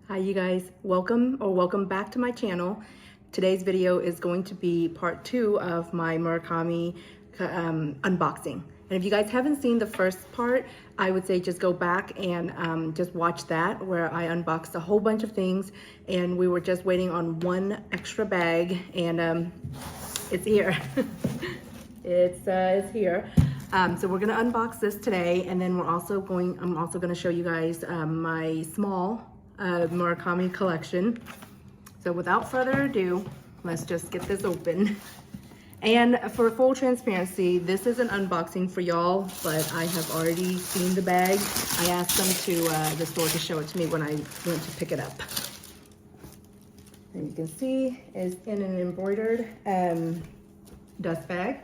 Hi you guys, welcome back to my channel. Today's video is going to be part 2 of my Murakami unboxing. And if you guys haven't seen the first part, I would say just go back and just watch that, where I unboxed a whole bunch of things and we were just waiting on one extra bag, and it's here. It's here. So we're gonna unbox this today, and then I'm also gonna show you guys my small Murakami collection. So without further ado, let's just get this open. And for full transparency, this is an unboxing for y'all, but I have already seen the bag. I asked them to the store to show it to me when I went to pick it up. And you can see it's in an embroidered dust bag.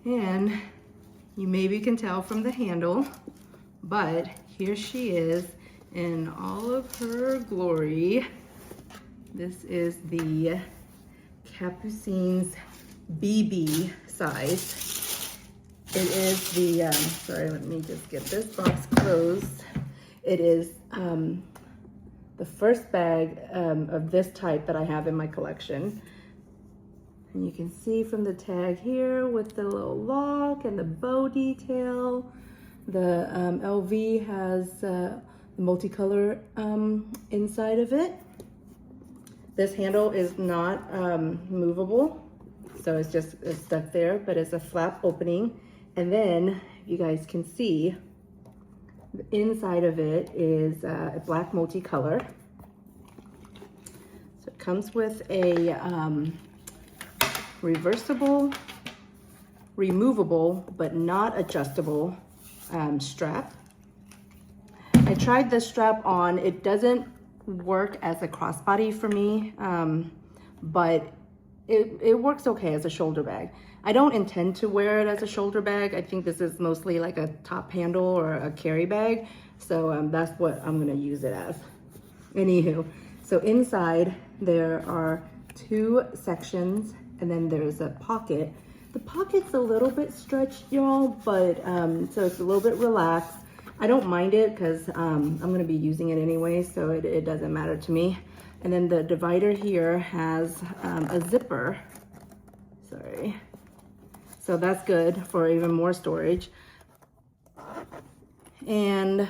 And you maybe can tell from the handle, but here she is in all of her glory. This is the Capucine's BB size. It is the, sorry, let me just get this box closed. It is the first bag of this type that I have in my collection. And you can see from the tag here with the little lock and the bow detail, the LV has multicolor inside of it. This handle is not movable, so it's stuck there, but it's a flap opening. And then you guys can see the inside of it is a black multicolor. So it comes with a removable, but not adjustable strap. I tried this strap on. It doesn't work as a crossbody for me, but it works okay as a shoulder bag. I don't intend to wear it as a shoulder bag. I think this is mostly like a top handle or a carry bag. So that's what I'm gonna use it as. Anywho, so inside there are two sections, and then there's a pocket. The pocket's a little bit stretched, y'all, but so it's a little bit relaxed. I don't mind it because I'm gonna be using it anyway, so it doesn't matter to me. And then the divider here has a zipper, sorry. So that's good for even more storage. And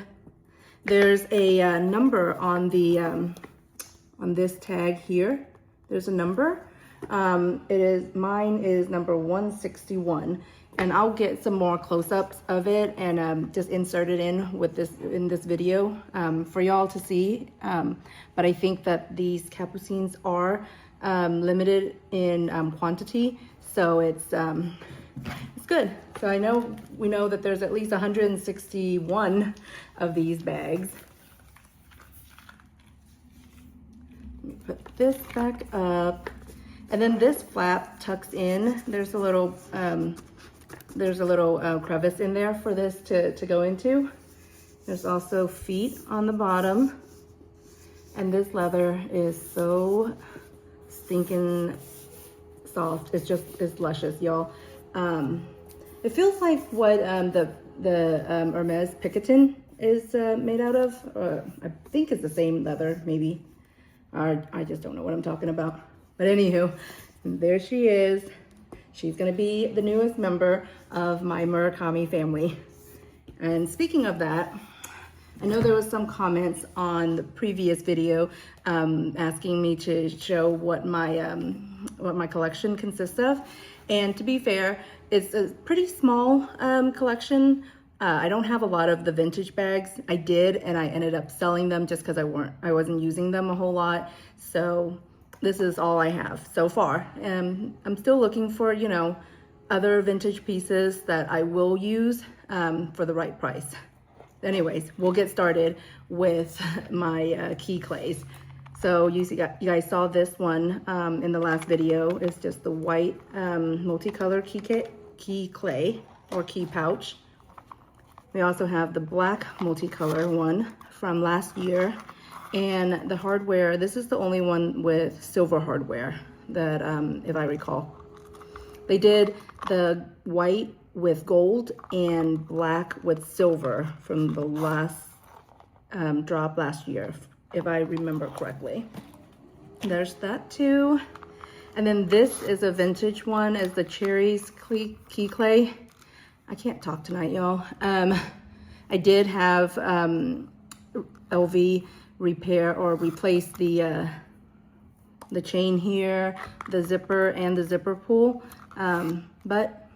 there's a number on the on this tag here. There's a number. Mine is number 161, and I'll get some more close-ups of it and just insert it in this video for y'all to see. But I think that these Capucines are limited in quantity, so it's good. So we know that there's at least 161 of these bags. Let me put this back up. And then this flap tucks in. There's a little crevice in there for this to go into. There's also feet on the bottom. And this leather is so stinking soft. It's luscious, y'all. It feels like what the Hermes Picotin is made out of. I think it's the same leather, maybe. Or I just don't know what I'm talking about. But anywho, there she is. She's gonna be the newest member of my Murakami family. And speaking of that, I know there was some comments on the previous video asking me to show what my collection consists of. And to be fair, it's a pretty small collection. I don't have a lot of the vintage bags. I did, and I ended up selling them just because I wasn't using them a whole lot. So this is all I have so far. And I'm still looking for, other vintage pieces that I will use for the right price. Anyways, we'll get started with my key clays. So you guys saw this one in the last video. It's just the white multicolor key clay or key pouch. We also have the black multicolor one from last year. And the hardware, this is the only one with silver hardware that, if I recall. They did the white with gold and black with silver from the last drop last year, if I remember correctly. There's that too. And then this is a vintage one, is the Cherries Key Clay. I can't talk tonight, y'all. I did have LV repair or replace the chain here, the zipper, and the zipper pull. But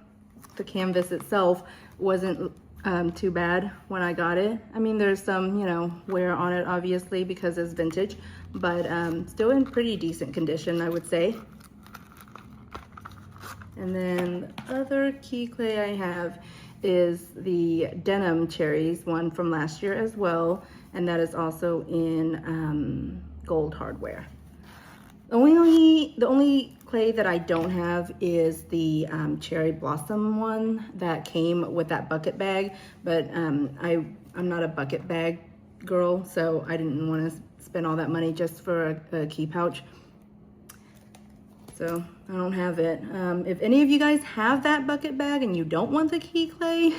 the canvas itself wasn't too bad when I got it. I mean, there's some, you know, wear on it, obviously, because it's vintage, but still in pretty decent condition, I would say. And then the other key clay I have is the Denim Cherries one from last year as well, and that is also in gold hardware. The only clay that I don't have is the Cherry Blossom one that came with that bucket bag, but I'm not a bucket bag girl, so I didn't want to spend all that money just for a key pouch. So I don't have it. If any of you guys have that bucket bag and you don't want the key clay,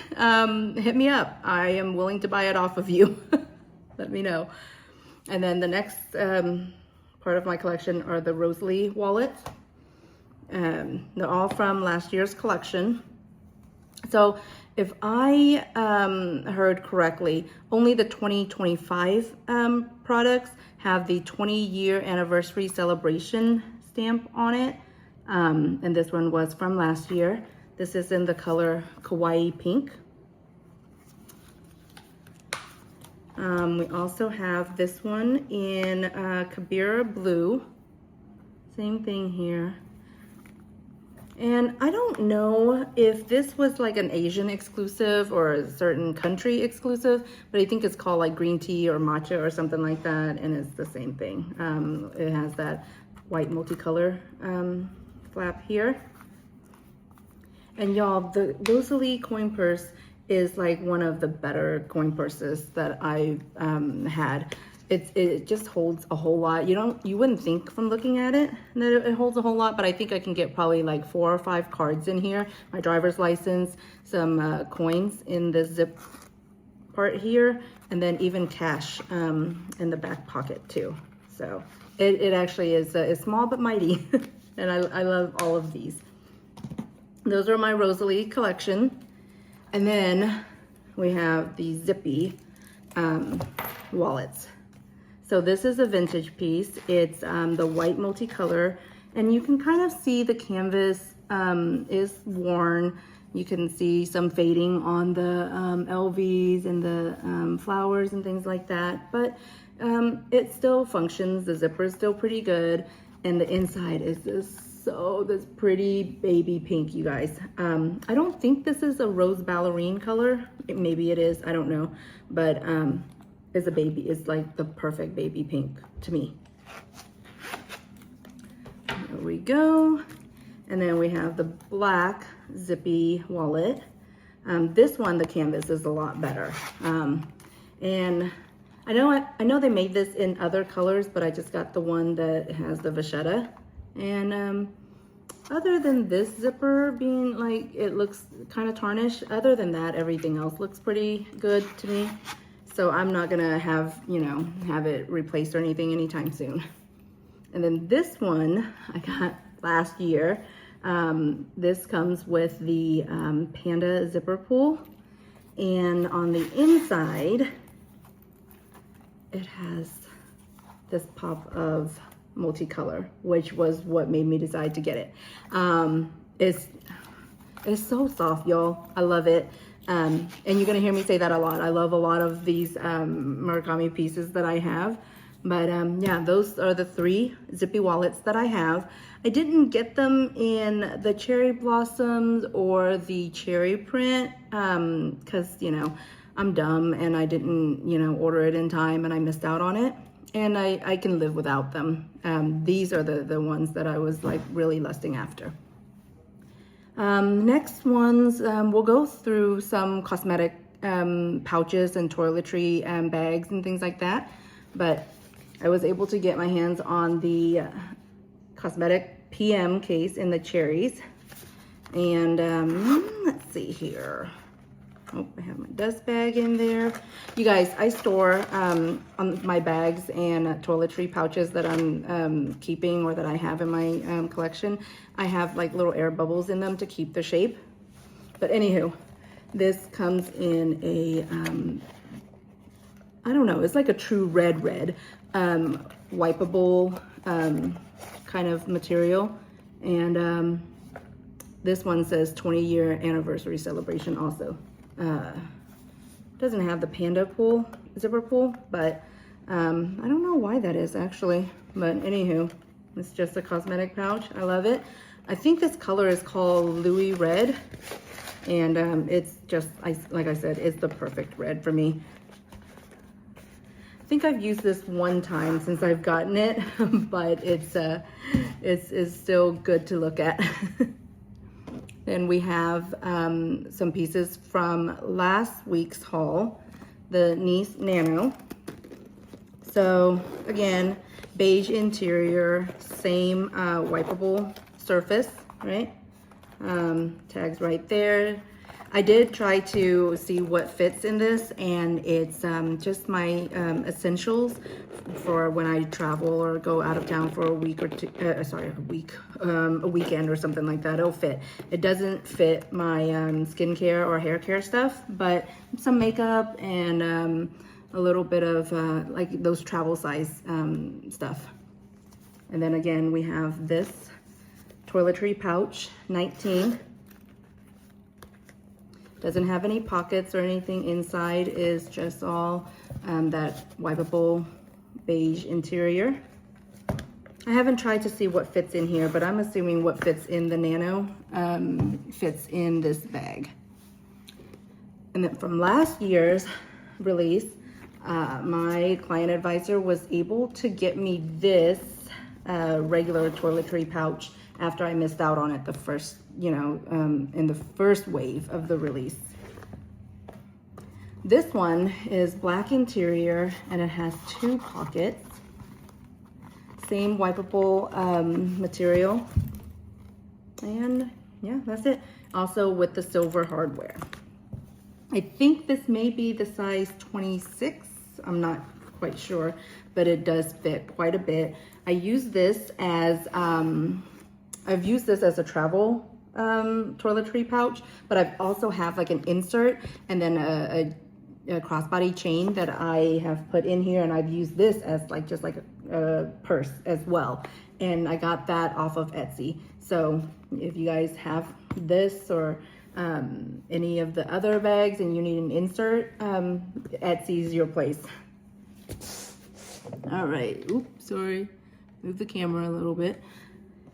hit me up. I am willing to buy it off of you. Let me know. And then the next part of my collection are the Rosali wallets. They're all from last year's collection. So if I heard correctly, only the 2025 products have the 20-year anniversary celebration stamp on it. And this one was from last year. This is in the color Kawaii Pink. We also have this one in Kabira Blue. Same thing here. And I don't know if this was like an Asian exclusive or a certain country exclusive, but I think it's called like green tea or matcha or something like that, and it's the same thing. It has that white multicolor flap here. And y'all, the Rosali coin purse is like one of the better coin purses that I've had. It just holds a whole lot. You wouldn't think from looking at it that it holds a whole lot, but I think I can get probably like 4 or 5 cards in here. My driver's license, some coins in the zip part here, and then even cash in the back pocket too. So it actually is small but mighty, and I love all of these. Those are my Rosali collection. And then we have the Zippy wallets. So this is a vintage piece. It's the white multicolor, and you can kind of see the canvas is worn. You can see some fading on the LVs and the flowers and things like that, but it still functions. The zipper is still pretty good, and the inside is this pretty baby pink, you guys. I don't think this is a rose ballerine color. Maybe it is, I don't know, but it's like the perfect baby pink to me. There we go. And then we have the black Zippy wallet. This one, the canvas is a lot better. And I know they made this in other colors, but I just got the one that has the vachetta. And other than this zipper being like, it looks kind of tarnished, other than that, everything else looks pretty good to me. So I'm not gonna have it replaced or anything anytime soon. And then this one I got last year. This comes with the Panda zipper pull, and on the inside it has this pop of multicolor, which was what made me decide to get it. It's so soft, y'all. I love it. And you're gonna hear me say that a lot. I love a lot of these Murakami pieces that I have. But yeah, those are the 3 Zippy wallets that I have. I didn't get them in the cherry blossoms or the cherry print because, I'm dumb and I didn't, order it in time and I missed out on it. And I can live without them. These are the ones that I was like really lusting after. Next ones, we'll go through some cosmetic pouches and toiletry bags and things like that. But I was able to get my hands on the cosmetic PM case in the cherries. And let's see here. Oh, I have my dust bag in there. You guys, I store on my bags and toiletry pouches that I'm keeping or that I have in my collection. I have like little air bubbles in them to keep the shape. But anywho, this comes in a, I don't know, it's like a true red, wipeable kind of material. And this one says 20-year anniversary celebration also. Doesn't have the panda pull, zipper pull, but I don't know why that is actually, but anywho, it's just a cosmetic pouch. I love it. I think this color is called Louis Red, and it's just, like I said, it's the perfect red for me. I think I've used this one time since I've gotten it, but it's still good to look at. Then we have some pieces from last week's haul, the Nice Nano. So again, beige interior, same wipeable surface, right? Tags right there. I did try to see what fits in this, and it's just my essentials for when I travel or go out of town for a week or two, a weekend or something like that. It'll fit. It doesn't fit my skincare or hair care stuff, but some makeup and a little bit of like those travel size stuff. And then again, we have this toiletry pouch, 19. Doesn't have any pockets or anything inside, is just all that wipeable beige interior. I haven't tried to see what fits in here, but I'm assuming what fits in the Nano fits in this bag. And then from last year's release, my client advisor was able to get me this regular toiletry pouch after I missed out on it the first, in the first wave of the release. This one is black interior and it has 2 pockets. Same wipeable material. And yeah, that's it. Also with the silver hardware. I think this may be the size 26. I'm not quite sure, but it does fit quite a bit. I use this as, I've used this as a travel toiletry pouch, but I've also have like an insert and then a crossbody chain that I have put in here, and I've used this as like just like a purse as well. And I got that off of Etsy. So if you guys have this or any of the other bags and you need an insert, Etsy's your place. All right, oops, sorry, move the camera a little bit.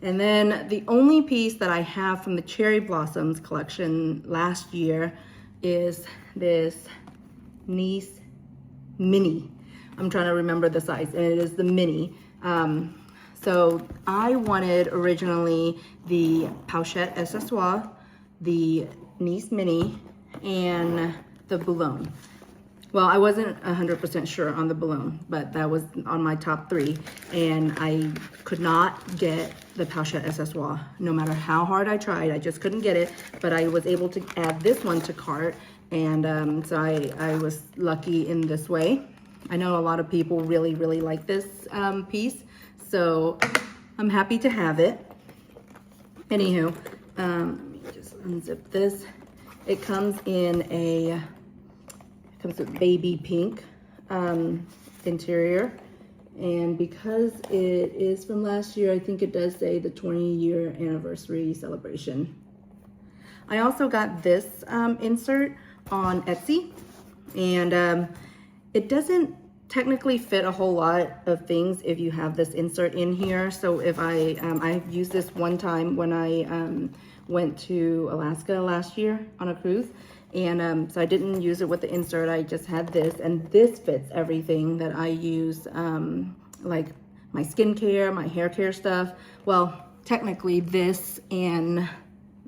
And then the only piece that I have from the Cherry Blossoms collection last year is this Nice Mini. I'm trying to remember the size, and it is the Mini. So I wanted originally the Pochette Accessoire, the Nice Mini, and the Boulogne. Well, I wasn't 100% sure on the Boulogne, but that was on my top 3. And I could not get the Pochette Accessoire. No matter how hard I tried, I just couldn't get it. But I was able to add this one to cart. And so I was lucky in this way. I know a lot of people really, really like this piece. So I'm happy to have it. Anywho, let me just unzip this. It comes in a... comes with baby pink interior, and because it is from last year, I think it does say the 20-year anniversary celebration. I also got this insert on Etsy, and it doesn't technically fit a whole lot of things if you have this insert in here. So if I used this one time when I went to Alaska last year on a cruise. And so I didn't use it with the insert. I just had this, and this fits everything that I use, like my skincare, my hair care stuff. Well, technically this and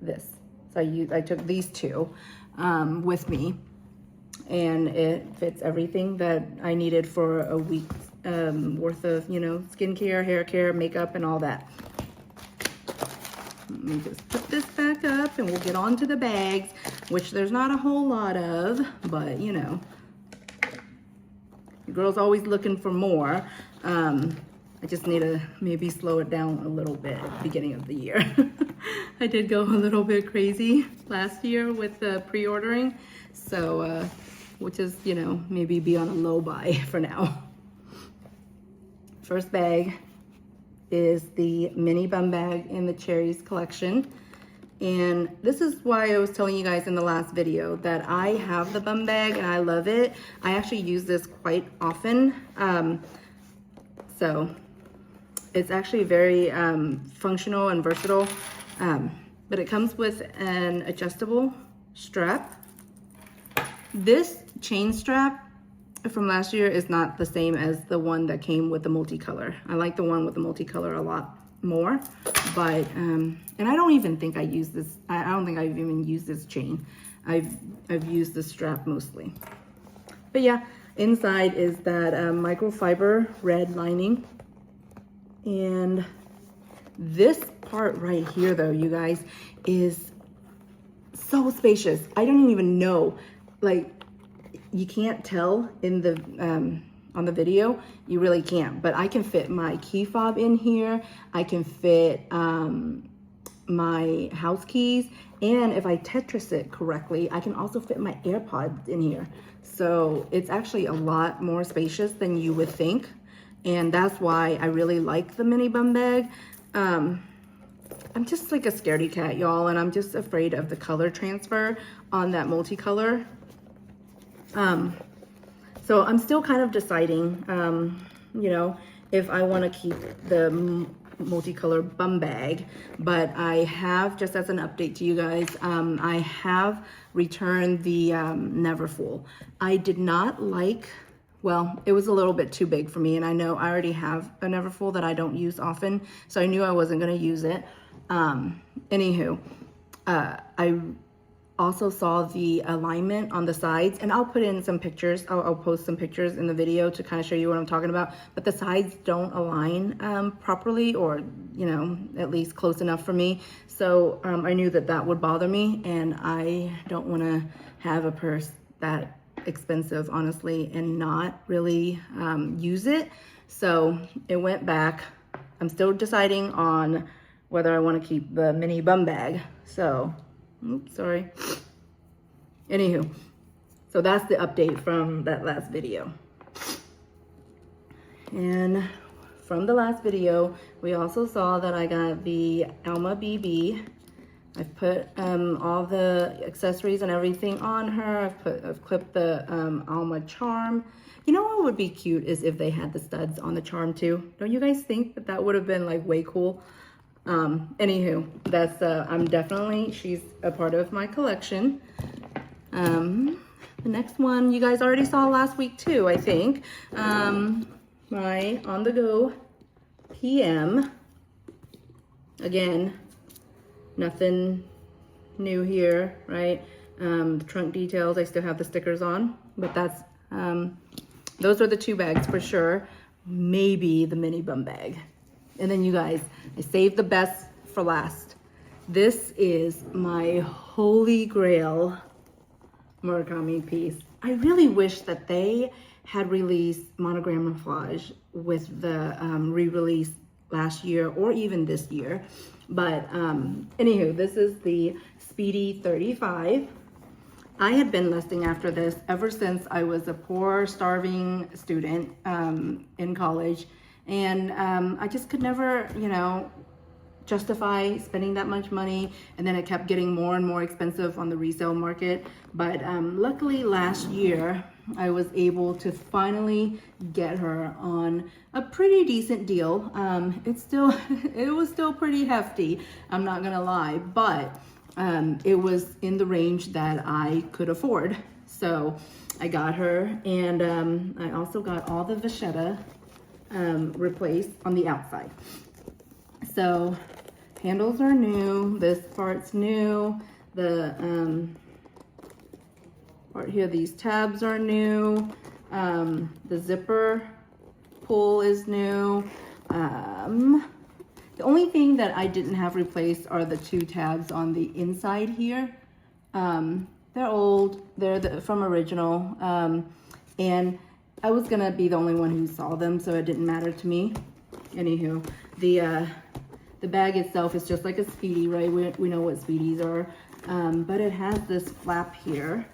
this. So I took these 2 with me, and it fits everything that I needed for a week's worth of, skincare, hair care, makeup, and all that. Let me just put this back up and we'll get on to the bags, which there's not a whole lot of, but you know, the girl's always looking for more. I just need to maybe slow it down a little bit at the beginning of the year. I did go a little bit crazy last year with the pre-ordering, so which is, you know, maybe be on a low buy for now. First bag is the mini bum bag in the Cherries collection. And this is why I was telling you guys in the last video that I have the bum bag and I love it. I actually use this quite often. So it's actually very functional and versatile. But it comes with an adjustable strap. This chain strap from last year is not the same as the one that came with the multicolor. I like the one with the multicolor a lot more, but and I don't even think I use this. I don't think I've even used this chain. I've used the strap mostly. But yeah, inside is that microfiber red lining, and this part right here, though, you guys, is so spacious. I don't even know, like, you can't tell in the on the video, you really can't, but I can fit my key fob in here. I can fit my house keys, and if I Tetris it correctly, I can also fit my AirPods in here. So it's actually a lot more spacious than you would think, and that's why I really like the mini bum bag. I'm just like a scaredy cat, y'all, and I'm just afraid of the color transfer on that multicolor. So I'm still kind of deciding, you know, if I want to keep the multicolor bum bag, but I have, just as an update to you guys, I have returned the Neverfull. I did not like, well, it was a little bit too big for me, and I know I already have a Neverfull that I don't use often, so I knew I wasn't going to use it. Anywho, I also saw the alignment on the sides, and I'll put in some pictures. I'll post some pictures in the video to kind of show you what I'm talking about, but the sides don't align properly, or, you know, at least close enough for me. So I knew that that would bother me, and I don't want to have a purse that expensive, honestly, and not really use it. So it went back. I'm still deciding on whether I want to keep the mini bum bag. So oops, sorry. Anywho, so that's the update from that last video. And from the last video, we also saw that I got the Alma BB. I've put all the accessories and everything on her. I've clipped the Alma charm. You know what would be cute is if they had the studs on the charm too. Don't you guys think that that would have been like way cool? Anywho, that's I'm definitely, she's a part of my collection. The next one you guys already saw last week too, I think. My on-the-go PM. Again, nothing new here, right? The trunk details, I still have the stickers on, but that's those are the two bags for sure. Maybe the mini bum bag. And then you guys, I saved the best for last. This is my holy grail Murakami piece. I really wish that they had released Monogram Rouge with the re-release last year or even this year. But anywho, this is the Speedy 35. I had been lusting after this ever since I was a poor, starving student in college. And I just could never, you know, justify spending that much money, and then it kept getting more and more expensive on the resale market. But luckily last year I was able to finally get her on a pretty decent deal. It was still pretty hefty, I'm not gonna lie, but it was in the range that I could afford. So I got her, and I also got all the vachetta replaced on the outside. So handles are new, this part's new, the part here, these tabs are new, the zipper pull is new, The only thing that I didn't have replaced are the 2 tabs on the inside here. They're old, they're from original, and I was gonna be the only one who saw them, so it didn't matter to me. Anywho, the bag itself is just like a Speedy, right? We know what Speedies are, but it has this flap here.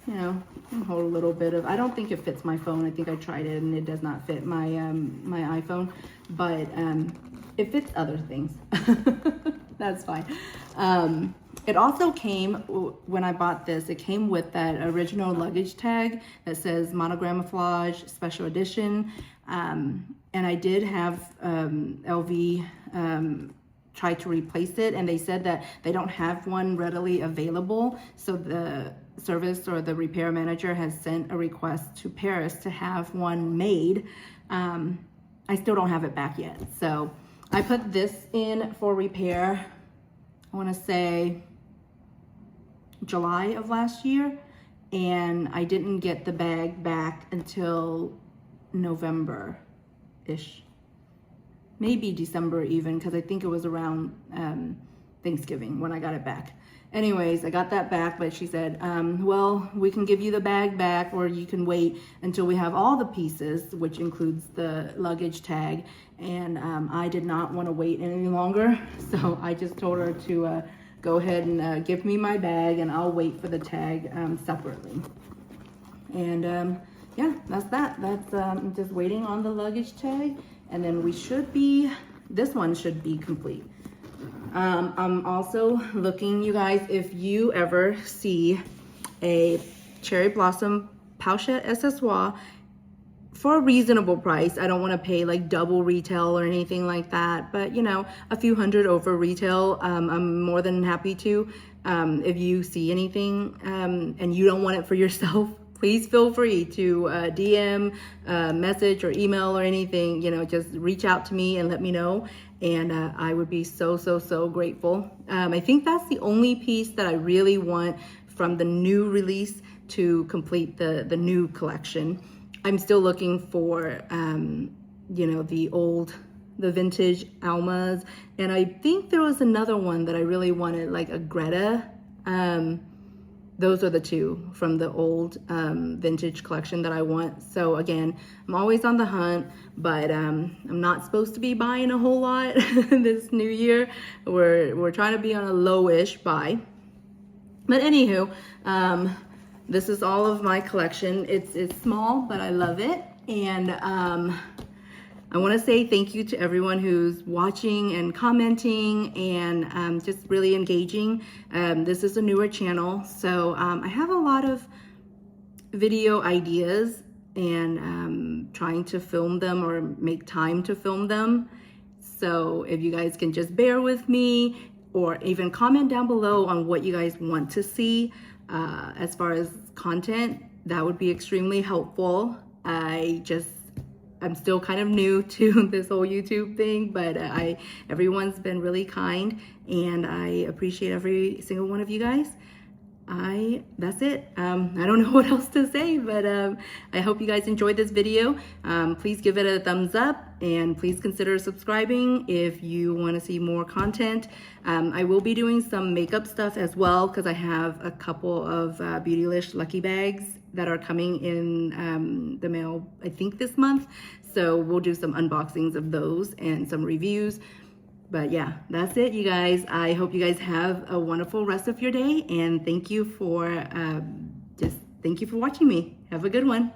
You know, you can hold a little bit of, I don't think it fits my phone. I think I tried it and it does not fit my my iPhone, but it fits other things. That's fine. It also came, when I bought this, it came with that original luggage tag that says monogramouflage special edition. And I did have LV try to replace it, and they said that they don't have one readily available. So the service or the repair manager has sent a request to Paris to have one made. I still don't have it back yet. So I put this in for repair, I want to say July of last year, and I didn't get the bag back until November-ish. Maybe December even, because I think it was around Thanksgiving when I got it back. Anyways, I got that back, but she said, well, we can give you the bag back, or you can wait until we have all the pieces, which includes the luggage tag. And I did not want to wait any longer, so I just told her to go ahead and give me my bag, and I'll wait for the tag separately. And yeah, that's that. That's just waiting on the luggage tag, and then we should be, this one should be complete. I'm also looking, you guys, if you ever see a cherry blossom pochette accessoire for a reasonable price. I don't want to pay like double retail or anything like that, but you know, a few hundred over retail, I'm more than happy to. If you see anything and you don't want it for yourself, please feel free to DM, message, or email or anything. You know, just reach out to me and let me know, and I would be so grateful. I think that's the only piece that I really want from the new release to complete the new collection. I'm still looking for, you know, the vintage Almas, and I think there was another one that I really wanted, like a Greta. Those are the 2 from the old vintage collection that I want. So again, I'm always on the hunt, but I'm not supposed to be buying a whole lot this new year. We're trying to be on a lowish buy. But anywho, this is all of my collection. It's small, but I love it. And I want to say thank you to everyone who's watching and commenting and just really engaging. This is a newer channel, so I have a lot of video ideas and trying to film them or make time to film them. So if you guys can just bear with me, or even comment down below on what you guys want to see as far as content, that would be extremely helpful. I'm still kind of new to this whole YouTube thing, but everyone's been really kind, and I appreciate every single one of you guys. That's it. I don't know what else to say, but I hope you guys enjoyed this video. Please give it a thumbs up, and please consider subscribing if you want to see more content. I will be doing some makeup stuff as well, because I have a couple of Beautylish Lucky Bags that are coming in the mail, I think this month. So we'll do some unboxings of those and some reviews. But yeah, that's it, you guys. I hope you guys have a wonderful rest of your day, and thank you for watching me. Have a good one.